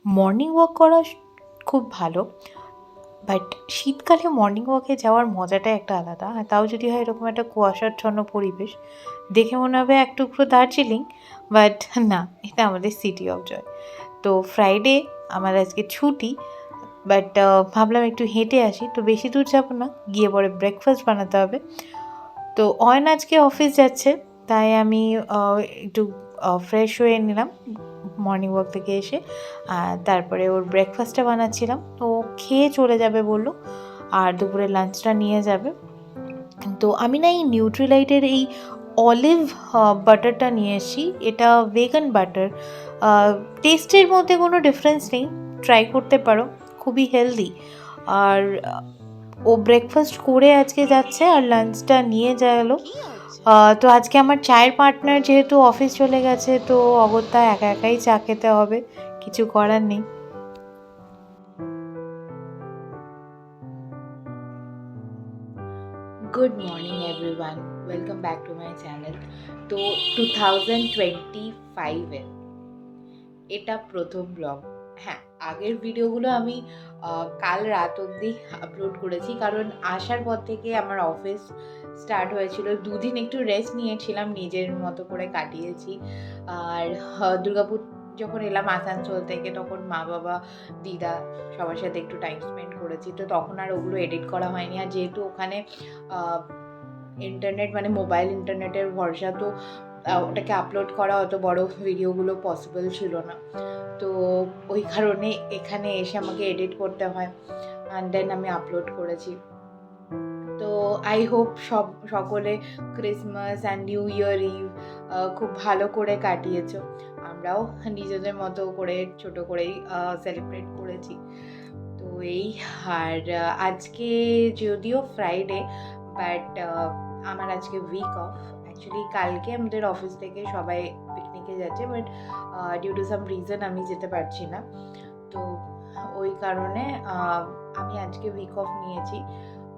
Morning walk করা খুব ভালো, বাট শীতকালে মর্নিং ওয়াকে যাওয়ার মজাটাই একটা আলাদা। আর তাও যদি হয় এরকম একটা কুয়াশাচ্ছন্ন পরিবেশ, দেখে মনে হবে এক টুকরো দার্জিলিং, বাট না, এটা আমাদের সিটি অফ জয়। তো ফ্রাইডে আমার আজকে ছুটি, বাট ভাবলাম একটু হেঁটে আসি। তো বেশি দূর যাবো না, গিয়ে পরে ব্রেকফাস্ট বানাতে হবে। তো অয়ন আজকে অফিস যাচ্ছে, তাই আমি একটু ফ্রেশ হয়ে নিলাম মর্নিং ওয়াক থেকে এসে। আর তারপরে ওর ব্রেকফাস্টটা বানাচ্ছিলাম, তো ও খেয়ে চলে যাবে বললো, আর দুপুরে লাঞ্চটা নিয়ে যাবে। তো আমি না এই নিউট্রিলাইটের এই অলিভ বাটারটা নিয়ে এসেছি। এটা ভেগান বাটার, টেস্টের মধ্যে কোনো ডিফারেন্স নেই, ট্রাই করতে পারো, খুবই হেলদি। আর ও ব্রেকফাস্ট করে আজকে যাচ্ছে আর লাঞ্চটা নিয়ে গেলো। তো আজকে আমার চায়ের পার্টনার যেহেতু অফিস চলে গেছে, তো অগত্যা একা একাই চা খেতে হবে, কিছু করার নেই। Good morning everyone, welcome back to my channel. তো 2025-এর এটা প্রথম ব্লগ। হ্যাঁ, আগের ভিডিওগুলো আমি কাল রাত অবধি আপলোড করেছি, কারণ আসার পর থেকে আমার অফিস স্টার্ট হয়েছিল। দুদিন একটু রেস্ট নিয়েছিলাম, নিজের মতো করে কাটিয়েছি। আর দুর্গাপুর যখন এলাম আসানসোল থেকে, তখন মা বাবা দিদা সবার সাথে একটু টাইম স্পেন্ড করেছি, তো তখন আর ওগুলো এডিট করা হয়নি। আর যেহেতু ওখানে ইন্টারনেট মানে মোবাইল ইন্টারনেটের ভরসা, তো ওটাকে আপলোড করা অত বড় ভিডিওগুলো পসিবল ছিল না। তো ওই কারণে এখানে এসে আমাকে এডিট করতে হয়, অ্যান্ড দেন আমি আপলোড করেছি। তো আই হোপ সকলে Christmas and new year eve খুব ভালো করে কাটিয়েছ। আমরাও নিজেদের মতো করে ছোট করেই সেলিব্রেট করেছি। তো এই, আর আজকে যদিও ফ্রাইডে, বাট আমার আজকে উইক অফ। অ্যাকচুয়ালি কালকে আমাদের অফিস থেকে সবাই পিকনিকে যাচ্ছে, but due to some reason আমি যেতে পারছি না। তো ওই কারণে আমি আজকে উইক অফ নিয়েছি।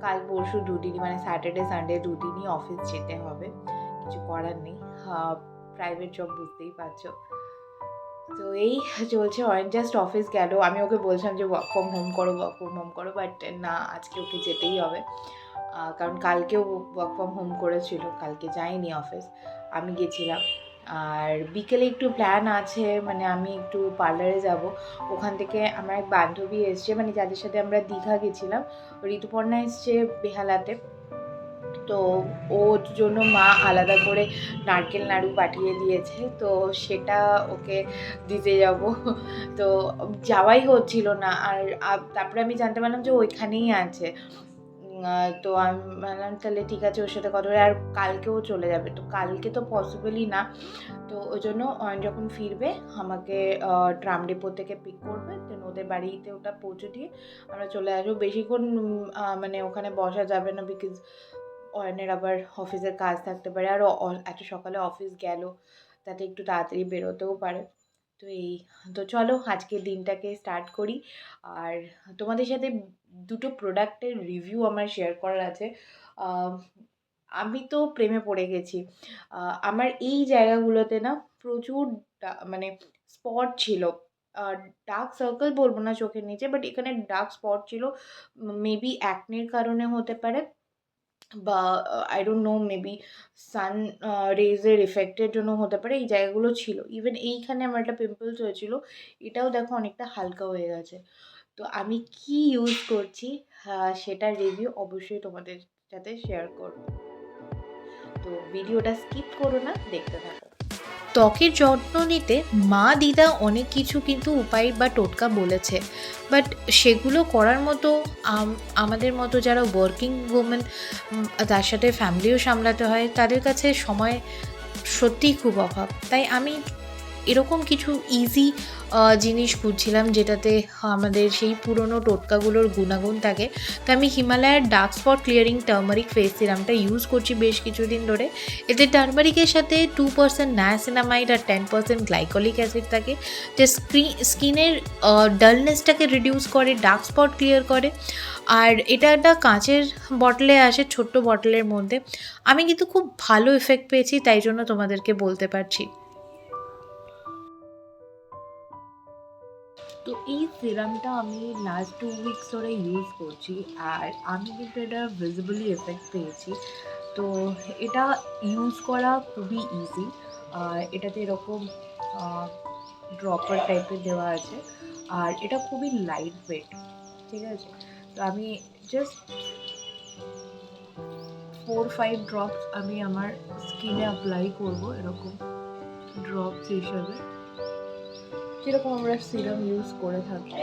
কাল পরশু দুদিনই, মানে স্যাটারডে সানডে দুদিনই অফিস যেতে হবে, কিছু করার নেই, প্রাইভেট জব বুঝতেই পারছো। তো এই চলছে। অয়ন জাস্ট অফিস গেল, আমি ওকে বলছিলাম যে ওয়ার্ক ফ্রম হোম করো, বাট না, আজকে ওকে যেতেই হবে, কারণ কালকেও ওয়ার্ক ফ্রম হোম করেছিল, কালকে যাইনি অফিস, আমি গেছিলাম। আর বিকেলে একটু প্ল্যান আছে, মানে আমি একটু পার্লারে যাব। ওখান থেকে আমার এক বান্ধবী এসছে, মানে যাদের সাথে আমরা দীঘা গেছিলাম, ঋতুপর্ণা এসছে বেহালাতে। তো ওর জন্য মা আলাদা করে নারকেল নাড়ু পাঠিয়ে দিয়েছে, তো সেটা ওকে দিতে যাব। তো যাওয়াই হচ্ছিল না। আর তারপরে আমি জানতে পারলাম যে ওইখানেই আছে। তো আমি বললাম তাহলে ঠিক আছে, ওর সাথে কথা বলে। আর কালকেও চলে যাবে, তো কালকে তো পসিবলই না। তো ওই জন্য যখন ফিরবে আমাকে ট্রাম ডিপো থেকে পিক করবে, দেন ওদের বাড়িতে ওটা পৌঁছে দিয়ে আমরা চলে আসবো। বেশিক্ষণ মানে ওখানে বসা যাবে না, বিকজ অয়নের আবার অফিসের কাজ থাকতে পারে, আর এত সকালে অফিস গেল, তাতে একটু তাড়াতাড়ি বেরোতেও পারে। তো এই, তো চলো আজকের দিনটাকে স্টার্ট করি। আর তোমাদের সাথে দুটো প্রোডাক্টের রিভিউ আমার শেয়ার করার আছে। আমি তো প্রেমে পড়ে গেছি। আমার এই জায়গাগুলোতে না প্রচুর মানে স্পট ছিল, ডার্ক সার্কেল বলবো না চোখের নিচে, বাট এখানে ডার্ক স্পট ছিল। মেবি অ্যাকনের কারণে হতে পারে, বা আই ডোন্ট নো, মেবি সান রেজের এফেক্টের জন্য হতে পারে, এই জায়গাগুলো ছিল। ইভেন এইখানে আমার একটা পিম্পলস হয়েছিল, এটাও দেখো অনেকটা হালকা হয়ে গেছে। তো আমি কি ইউজ করছি সেটার রিভিউ অবশ্যই তোমাদের সাথে শেয়ার করব। তো ভিডিওটা স্কিপ করো না, দেখতে থাকো। ত্বকের যত্ন নিতে মা দিদা অনেক কিছু কিন্তু উপায় বা টোটকা বলেছে, বাট সেগুলো করার মতো আমাদের মতো যারা ওয়ার্কিং উমেন, তার সাথে ফ্যামিলিও সামলাতে হয়, তাদের কাছে সময় সত্যিই খুব অভাব। তাই আমি এরকম কিছু ইজি জিনিস খুঁজছিলাম যেটাতে আমাদের সেই পুরনো টোটকাগুলোর গুণাগুণ থাকে। তো আমি হিমালয়ার dark spot clearing turmeric face সিরামটা ইউজ করছি বেশ কিছুদিন ধরে। এতে টার্মারিকের সাথে 2% নায়াসিনামাইড আর 10% গ্লাইকলিক অ্যাসিড থাকে, যে স্কিনের ডালনেসটাকে রিডিউস করে, ডার্ক স্পট ক্লিয়ার করে। আর এটা একটা কাঁচের বটলে আসে, ছোট্ট বটলের মধ্যে। আমি কিন্তু খুব ভালো এফেক্ট পেয়েছি, তাই জন্য তোমাদেরকে বলতে পারছি। তো এই সিরামটা আমি লাস্ট 2 উইকস ধরে ইউজ করছি, আর আমি কিন্তু এটা ভিজিবলি এফেক্ট পেয়েছি। তো এটা ইউজ করা খুবই ইজি, আর এটাতে এরকম ড্রপার টাইপের দেওয়া আছে, আর এটা খুবই লাইট ওয়েট, ঠিক আছে। তো আমি জাস্ট 4-5 ড্রপস আমি আমার স্কিনে অ্যাপ্লাই করবো, এরকম ড্রপস হিসেবে, যেরকম আমরা সিরাম ইউজ করে থাকি।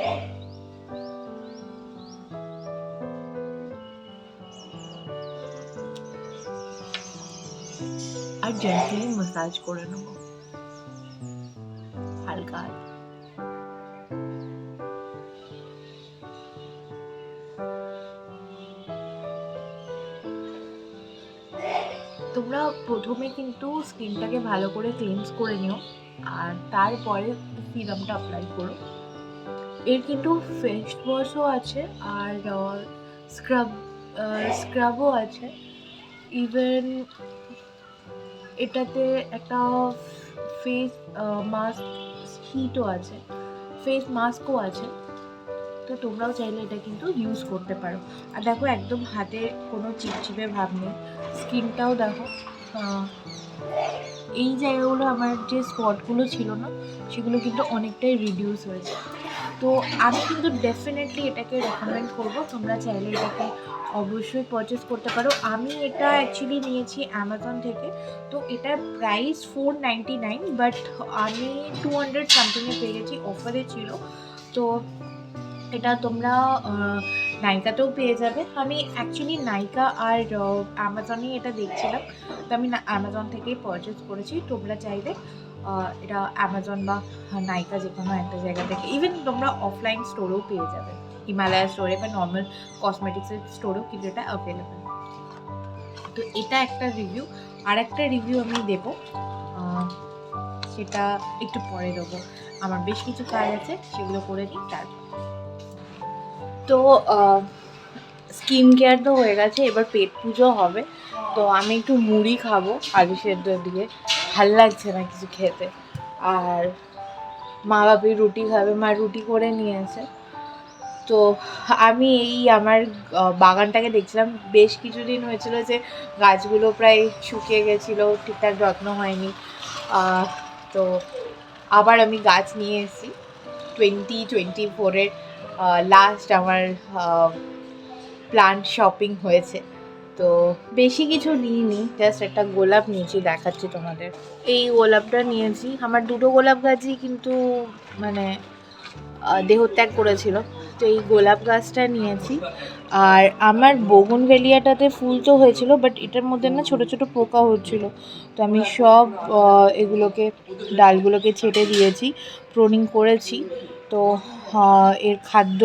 আর জেন্টলি ম্যাসাজ করে নেব হালকা হালকা। তোমরা প্রথমে কিন্তু স্কিনটাকে ভালো করে ক্লিনস করে নিও, আর তারপরে সিরামটা অ্যাপ্লাই করো। এর কিন্তু ফেস ওয়াশও আছে, আর স্ক্রাবও আছে। ইভেন এটাতে একটা ফেস মাস্ক কিটও আছে, ফেস মাস্কও আছে। তো তোমরাও চাইলে এটা কিন্তু ইউজ করতে পারো। আর দেখো, একদম হাতে কোনো চিপচিপে ভাব নেই, স্কিনটাও দেখো, এই জায়গাগুলো আমার যে স্পটগুলো ছিল না, সেগুলো কিন্তু অনেকটাই রিডিউস হয়েছে। তো আমি কিন্তু ডেফিনেটলি এটাকে রেকমেন্ড করবো, তোমরা চাইলে এটাকে অবশ্যই পারচেস করতে পারো। আমি এটা অ্যাকচুয়ালি নিয়েছি অ্যামাজন থেকে, তো এটার প্রাইস 499, বাট আমি 200 সামথিংয়ে পেয়ে গেছি, অফারে ছিল। তো এটা তোমরা নাইকাতেও পেয়ে যাবে। আমি অ্যাকচুয়ালি নাইকা আর অ্যামাজনেই এটা দেখছিলাম, তো আমি অ্যামাজন থেকেই পারচেস করেছি। তোমরা চাইলে এটা অ্যামাজন বা নাইকা যে কোনো একটা জায়গা থেকে, ইভেন তোমরা অফলাইন স্টোরেও পেয়ে যাবে, হিমালয়া স্টোরে বা নর্মাল কসমেটিক্সের স্টোরেও কিন্তু এটা অ্যাভেলেবেল। তো এটা একটা রিভিউ। আর একটা রিভিউ আমি দেবো, সেটা একটু পরে দেবো, আমার বেশ কিছু কাজ আছে, সেগুলো করে নিই তারপর। তো স্কিন কেয়ার তো হয়ে গেছে, এবার পেট পুজো হবে। তো আমি একটু মুড়ি খাবো আলু সেদ্ধ দিয়ে, ভাল লাগছে না কিছু খেতে। আর মা বাপি রুটি খাবে, মা রুটি করে নিয়েছে। তো আমি এই আমার বাগানটাকে দেখছিলাম, বেশ কিছুদিন হয়েছিল যে গাছগুলো প্রায় শুকিয়ে গেছিলো, ঠিকঠাক যত্ন হয়নি। তো আবার আমি গাছ নিয়ে এসেছি। 2024-এর লাস্ট আমার প্লান্ট শপিং হয়েছে। তো বেশি কিছু নিইনি, জাস্ট একটা গোলাপ নিয়েছি, দেখাচ্ছি তোমাদের। এই গোলাপটা নিয়েছি, আমার দুটো গোলাপ গাছই কিন্তু মানে দেহত্যাগ করেছিল, তো এই গোলাপ গাছটা নিয়েছি। আর আমার বোগনভেলিয়াটাতে ফুল তো হয়েছিল, বাট এটার মধ্যে না ছোটো ছোটো পোকা হচ্ছিল, তো আমি সব এগুলোকে ডালগুলোকে ছেটে দিয়েছি, প্রুনিং করেছি। তো এর খাদ্য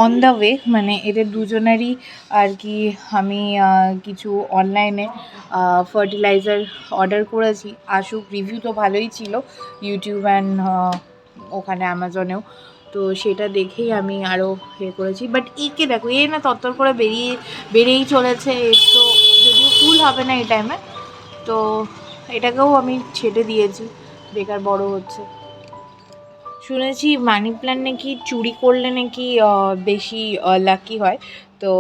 অন দ্য ওয়ে, মানে এদের দুজনেরই আর কি। আমি কিছু অনলাইনে ফার্টিলাইজার অর্ডার করেছি, আসুক। রিভিউ তো ভালোই ছিল ইউটিউব অ্যান্ড ওখানে অ্যামাজনেও, তো সেটা দেখেই আমি আরও করেছি। বাট একে দেখো, এ না তত্তর করে বেরিয়েই চলেছে, তো যদিও ফুল হবে না এই টাইমে, তো এটাকেও আমি ছেটে দিয়েছি, বেকার বড় হচ্ছে। শুনেছি মানি প্ল্যান্ট নাকি চুরি করলে নাকি বেশি লাকি হয়, তো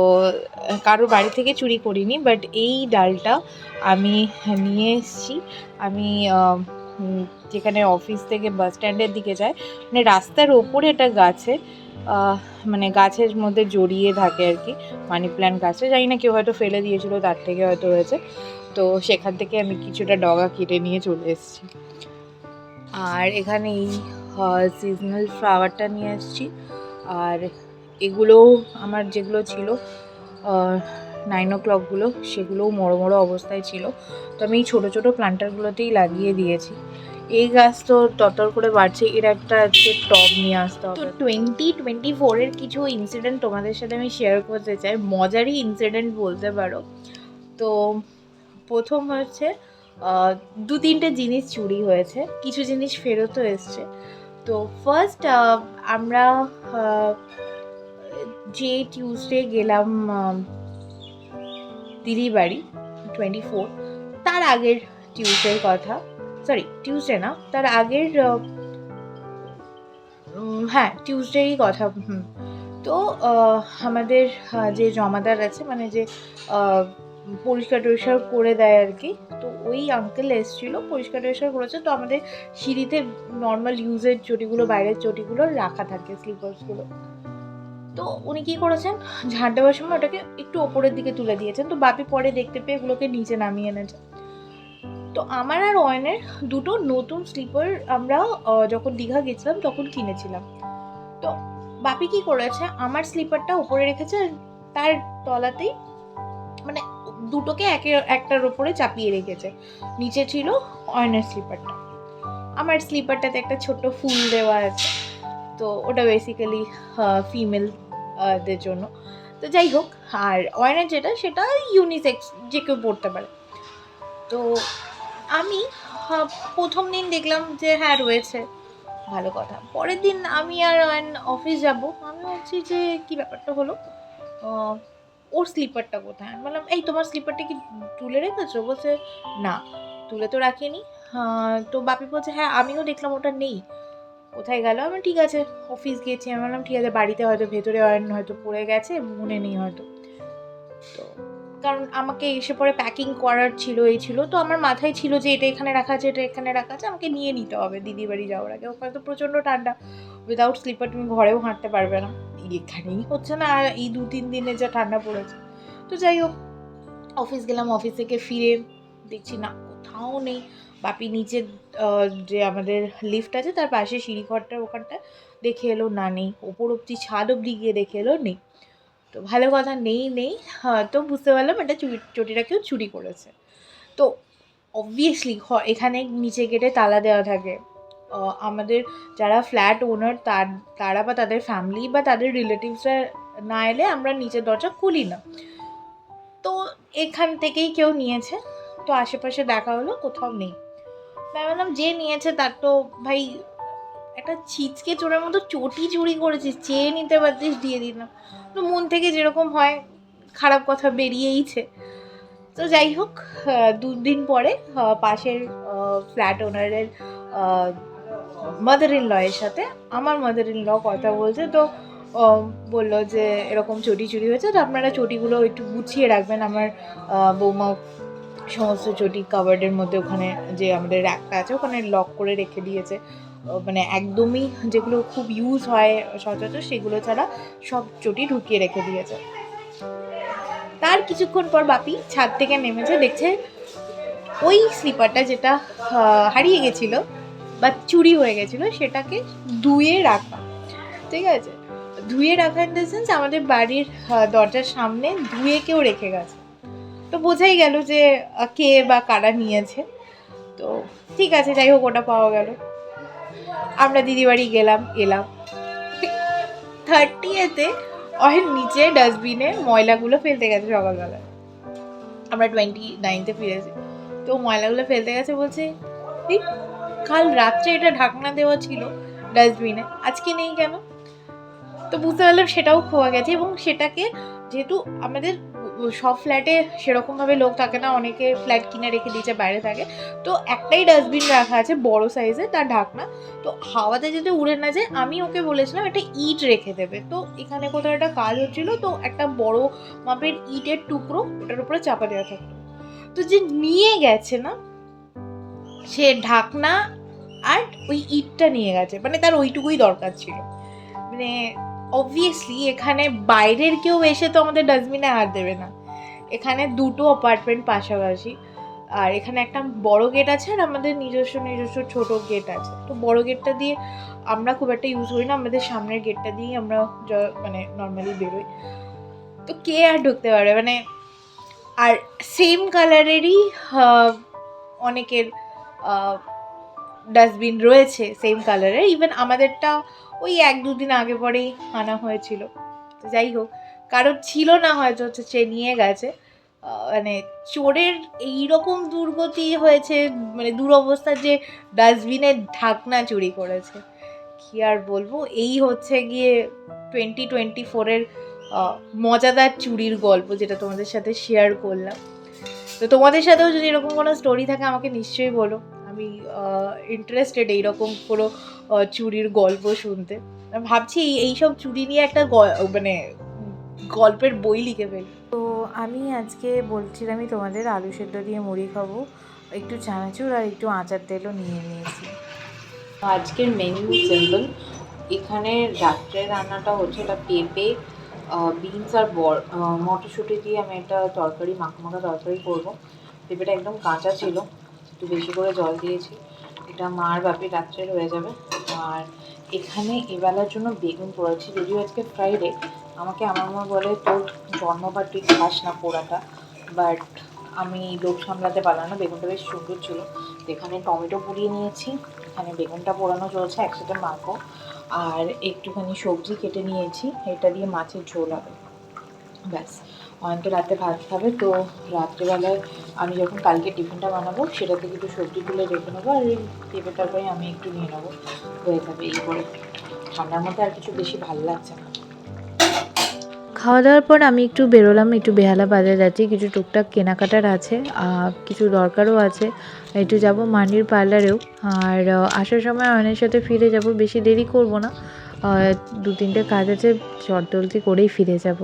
কারোর বাড়ি থেকে চুরি করিনি, বাট এই ডালটা আমি নিয়ে এসেছি। আমি যেখানে অফিস থেকে বাস স্ট্যান্ডের দিকে যায়, মানে রাস্তার ওপরে একটা গাছে, মানে গাছের মধ্যে জড়িয়ে থাকে আর কি, মানি প্ল্যান্ট গাছে, জানি না কেউ হয়তো ফেলে দিয়েছিল, তার থেকে হয়তো হয়েছে। তো সেখান থেকে আমি কিছুটা ডগা কেটে নিয়ে চলে এসেছি। আর এখানে এই সিজনাল ফ্লাওয়ারটা নিয়ে এসেছি। আর এগুলোও আমার যেগুলো ছিল 9 o'clockগুলো, সেগুলোও মরো অবস্থায় ছিল, তো আমি এই ছোটো ছোটো প্লান্টারগুলোতেই লাগিয়ে দিয়েছি। এই গাছ তো ততর করে বাড়ছে, এর একটা আজকে টব নিয়ে আসতে হবে। তো 2024-এর কিছু ইনসিডেন্ট তোমাদের সাথে আমি শেয়ার করতে চাই, মজারই ইনসিডেন্ট বলতে পারো। তো প্রথম হচ্ছে 2-3টে জিনিস চুরি হয়েছে, কিছু জিনিস ফেরতও এসছে। তো ফার্স্ট আমরা যে টিউসডে গেলাম দিদির বাড়ি 24, তার আগের টিউসডের কথা, সরি টিউসডে না, তার আগের হ্যাঁ টিউসডেই কথা। তো আমাদের যে জমাদার আছে মানে যে পরিষ্কার টরিষ্কার করে দেয় আর কি, তো ওই আঙ্কেল এসেছিলো, পরিষ্কার টরিষ্কার করেছে। তো আমাদের সিঁড়িতে নর্মাল ইউজের চটিগুলো, বাইরের চটিগুলো রাখা থাকে, স্লিপার্সগুলো। তো উনি কী করেছেন, ঝাঁট দেওয়ার সময় ওটাকে একটু ওপরের দিকে তুলে দিয়েছেন। তো বাপি পরে দেখতে পেয়ে এগুলোকে নিচে নামিয়ে এনেছে। তো আমার আর অয়নের দুটো নতুন স্লিপার আমরা যখন দীঘা গেছিলাম তখন কিনেছিলাম। তো বাপি কি করেছে, আমার স্লিপারটা উপরে রেখেছে, তার তলাতেই মানে দুটোকে একটার উপরে চাপিয়ে রেখেছে। নিচে ছিল অয়নের স্লিপারটা, আমার স্লিপারটাতে একটা ছোট্ট ফুল দেওয়া আছে। তো ওটা বেসিক্যালি ফিমেল দের জন্য। তো যাই হোক, আর অয়নের যেটা সেটা ইউনিসেক্স, যে কেউ পড়তে পারে। তো আমি প্রথম দিন দেখলাম যে হ্যাঁ রয়েছে, ভালো কথা। পরের দিন আমি আর অফিস যাব, আমি ভাবছি যে কী ব্যাপারটা হলো, ওর স্লিপারটা কোথায়। আমি বললাম এই তোমার স্লিপারটা কি তুলে রেখেছো? বলছে না তুলে তো রাখিনি। তো বাপি বলছে হ্যাঁ আমিও দেখলাম ওটা নেই, কোথায় গেল? আমি ঠিক আছে অফিস গিয়েছি। আমি বললাম ঠিক আছে বাড়িতে হয়তো ভেতরে হয়তো পড়ে গেছে, মনে নেই হয়তো। তো কারণ আমাকে এসে পরে প্যাকিং করার ছিল, এই ছিল, তো আমার মাথায় ছিল যে এটা এখানে রাখা আছে, এটা এখানে রাখা আছে, আমাকে নিয়ে নিতে হবে দিদি বাড়ি যাওয়ার আগে। ওখানে তো প্রচণ্ড ঠান্ডা, উইদাউট স্লিপার তুমি ঘরেও হাঁটতে পারবে না, এখানেই হচ্ছে না আর এই 2-3 দিনে যা ঠান্ডা পড়েছে। তো যাই হোক অফিস গেলাম, অফিস থেকে ফিরে দেখছি না কোথাও নেই। বাপি নিচের যে আমাদের লিফট আছে তার পাশে সিঁড়িঘরটার ওখানটা দেখে এলো, না নেই। ওপর অব্দি ছাদ অব্দি গিয়ে দেখে এলো নেই। তো ভালো কথা, নেই। তো বুঝতে পারলাম এটা চটিটা কেউ চুরি করেছে। তো অবভিয়াসলি এখানে নিচে গেটে তালা দেওয়া থাকে। আমাদের যারা ফ্ল্যাট ওনার তারা বা তাদের ফ্যামিলি বা তাদের রিলেটিভসরা না এলে আমরা নিচের দরজা খুলি না। তো এখান থেকেই কেউ নিয়েছে। তো আশেপাশে দেখা হলো, কোথাও নেই। তাই বললাম যে নিয়েছে তার তো ভাই একটা ছিচকে চোরের মতো চটি চুরি করেছিস, চেয়ে নিতে পারতিস, দিয়ে দিলাম। তো মন থেকে যেরকম হয় খারাপ কথা বেরিয়েইছে। তো যাই হোক 2 দিন পরে পাশের ফ্ল্যাট ওনারের মাদার ইন ল এর সাথে আমার মাদার ইন ল কথা বলছে। তো বললো যে এরকম চটি চুরি হয়েছে, তো আপনারা চটিগুলো একটু গুছিয়ে রাখবেন। আমার বৌমা সমস্ত চটি কাবার্ডের মধ্যে ওখানে যে আমাদের র্যাকটা আছে ওখানে লক করে রেখে দিয়েছে। মানে একদমই যেগুলো খুব ইউজ হয় সচরাচর সেগুলো ছাড়া সব চটি ঢুকিয়ে রেখে দিয়েছে। তার কিছুক্ষণ পর বাপি ছাদ থেকে নেমেছে, দেখছে ওই স্লিপারটা যেটা হারিয়ে গেছিলো বা চুরি হয়ে গেছিলো সেটাকে ধুয়ে রাখা। ঠিক আছে, ধুয়ে রাখা ইন দ্য সেন্স আমাদের বাড়ির দরজার সামনে ধুয়ে কেউ রেখে গেছে। তো বোঝাই গেল যে কে বা কারা নিয়েছে। তো ঠিক আছে যাই হোক ওটা পাওয়া গেল। আমরা দিদি বাড়ি এলাম 30th অয়েল নিচে ডাস্টবিনে ময়লাগুলো ফেলতে গেছে সকালবেলা। আমরা 29th ফিরেছি। তো ময়লাগুলো ফেলতে গেছে, বলছে কাল রাত্রে এটা ঢাকনা দেওয়া ছিল ডাস্টবিনে, আজকে নেই কেন? তো বুঝতে পারলাম সেটাও খোয়া গেছে। এবং সেটাকে যেহেতু আমাদের সব ফ্ল্যাটে সেরকমভাবে লোক থাকে না, অনেকে ফ্ল্যাট কিনে রেখে দিয়েছে বাইরে থাকে, তো একটাই ডাস্টবিন রাখা আছে বড় সাইজের, তার ঢাকনা। তো হাওয়াতে যাতে উড়ে না যায় আমি ওকে বলেছিলাম একটা ইট রেখে দেবে। তো এখানে কোথাও একটা কাজ হচ্ছিলো, তো একটা বড় মাপের ইটের টুকরো ওটার উপরে চাপা দেওয়া থাকতো। তো যে নিয়ে গেছে না, সে ঢাকনা আর ওই ইটটা নিয়ে গেছে, মানে তার ওইটুকুই দরকার ছিল। মানে অবভিয়াসলি এখানে বাইরের কেউ এসে তো আমাদের ডাস্টবিনে হাত দেবে না। এখানে দুটো অ্যাপার্টমেন্ট পাশাপাশি, আর এখানে একটা বড় গেট আছে আর আমাদের নিজস্ব ছোট গেট আছে। তো বড় গেটটা দিয়ে আমরা খুব একটা ইউজ করি না, আমাদের সামনের গেটটা দিয়েই আমরা মানে নর্মালি বেরোই। তো কে আর ঢুকতে পারে, মানে আর সেম কালারেরই অনেকের ডাস্টবিন রয়েছে সেম কালারের। ইভেন আমাদেরটা ওই 1-2 দিন আগে পরেই আনা হয়েছিল। তো যাই হোক, কারোর ছিল না হয়তো, সে নিয়ে গেছে। মানে চোরের এইরকম দুর্গতি হয়েছে, মানে দুরবস্থা যে ডাস্টবিনের ঢাকনা চুরি করেছে। কি আর বলবো, এই হচ্ছে গিয়ে 2024-এর মজাদার চুরির গল্প, যেটা তোমাদের সাথে শেয়ার করলাম। তো তোমাদের সাথেও যদি এরকম কোনো স্টোরি থাকে আমাকে নিশ্চয়ই বলো, আমি ইন্টারেস্টেড এইরকম কোনো চুরির গল্প শুনতে। ভাবছি এইসব চুরি নিয়ে একটা মানে গল্পের বই লিখে ফেলি। তো আমি আজকে বলছিলামই তোমাদের আলু সেদ্ধ দিয়ে মুড়ি খাবো, একটু চানাচুর আর একটু আচার তেলও নিয়ে নিয়েছি। আজকের মেনু সিম্পল। এখানে রাত্রের রান্নাটা হচ্ছে এটা পেঁপে, বিনস আর মটরশুঁটি দিয়ে আমি একটা তরকারি মাখা তরকারি করবো। পেঁপেটা একদম কাঁচা ছিল, একটু বেশি করে জল দিয়েছি। এটা মার বাপি রাত্রের হয়ে যাবে। আর এখানে এবেলার জন্য বেগুন পোড়াচ্ছি, যদিও আজকে ফ্রাইডে। আমাকে আমার মা বলে তোর জন্মবার তুই খাস না পোড়াটা, বাট আমি লোভ সামলাতে পারলাম না। বেগুনটা বেশ সুন্দর ছিল। এখানে টমেটো পুড়িয়ে নিয়েছি, এখানে বেগুনটা পোড়ানো চলছে, একসাথে মাখো। আর একটুখানি সবজি কেটে নিয়েছি, এটা দিয়ে মাছের ঝোল হবে, ব্যাস। অয়ন্ত রাতে ভাত খাবে, তো রাত্রেবেলায় আমি যখন কালকে টিফিনটা বানাবো সেটা থেকে একটু সবজি তুলে রেখে নেবো, আর এই পেঁপে তরকারি আমি একটু নিয়ে নেবো, হয়ে যাবে। এই করে ঠান্ডার মধ্যে আর কিছু বেশি ভালো লাগছে না। খাওয়া দাওয়ার পর আমি একটু বেরোলাম, একটু বেহালা বাজার যাচ্ছি, কিছু টুকটাক কেনাকাটার আছে, কিছু দরকারও আছে। একটু যাব মানির পার্লারেও। আর আসার সময় অয়নের সাথে ফিরে যাব, বেশি দেরি করব না, 2-3টে কাজ আছে, চটজলদি করেই ফিরে যাব।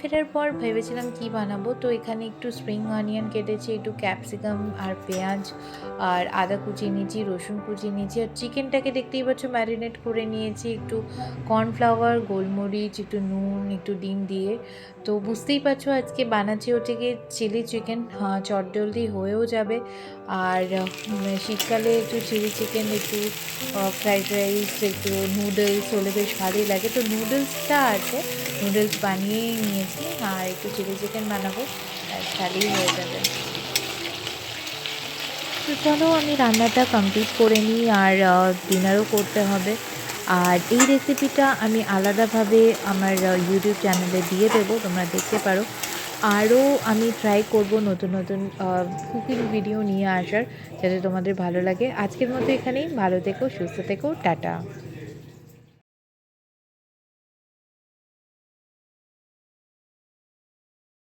ফেরার পর ভেবেছিলাম কি বানাবো, তো এখানে একটু স্প্রিং অনিয়ন কেটেছি, একটু ক্যাপসিকাম আর পেঁয়াজ আর আদা কুচিয়ে নিয়েছি, রসুন কুচিয়ে নিয়েছি, আর চিকেনটাকে দেখতেই পাচ্ছ ম্যারিনেট করে নিয়েছি, একটু কর্নফ্লাওয়ার, গোলমরিচ, একটু নুন, একটু ডিম দিয়ে। তো বুঝতেই পারছো আজকে বানাচ্ছি হচ্ছে গিয়ে চিলি চিকেন, চটজলদি হয়েও যাবে। আর শীতকালে একটু চিলি চিকেন, একটু ফ্রাইড রাইস, একটু নুডলস হলে বেশ ভালোই লাগে। তো নুডলসটা আছে, নুডলস বানিয়েই নিয়েছি, আর একটু চিলি চিকেন বানাবো, তাহলেই হয়ে যাবে। তো চলো আমি রান্নাটা কমপ্লিট করে নিই, আর ডিনারও করতে হবে। আর এই রেসিপিটা আমি আলাদাভাবে আমার ইউটিউব চ্যানেলে দিয়ে দেবো, তোমরা দেখতে পারো। আরও আমি ট্রাই করব নতুন নতুন কুকিং ভিডিও নিয়ে আসার, যাতে তোমাদের ভালো লাগে। আজকের মতো এখানেই, ভালো থেকো, সুস্থ থেকো, টাটা।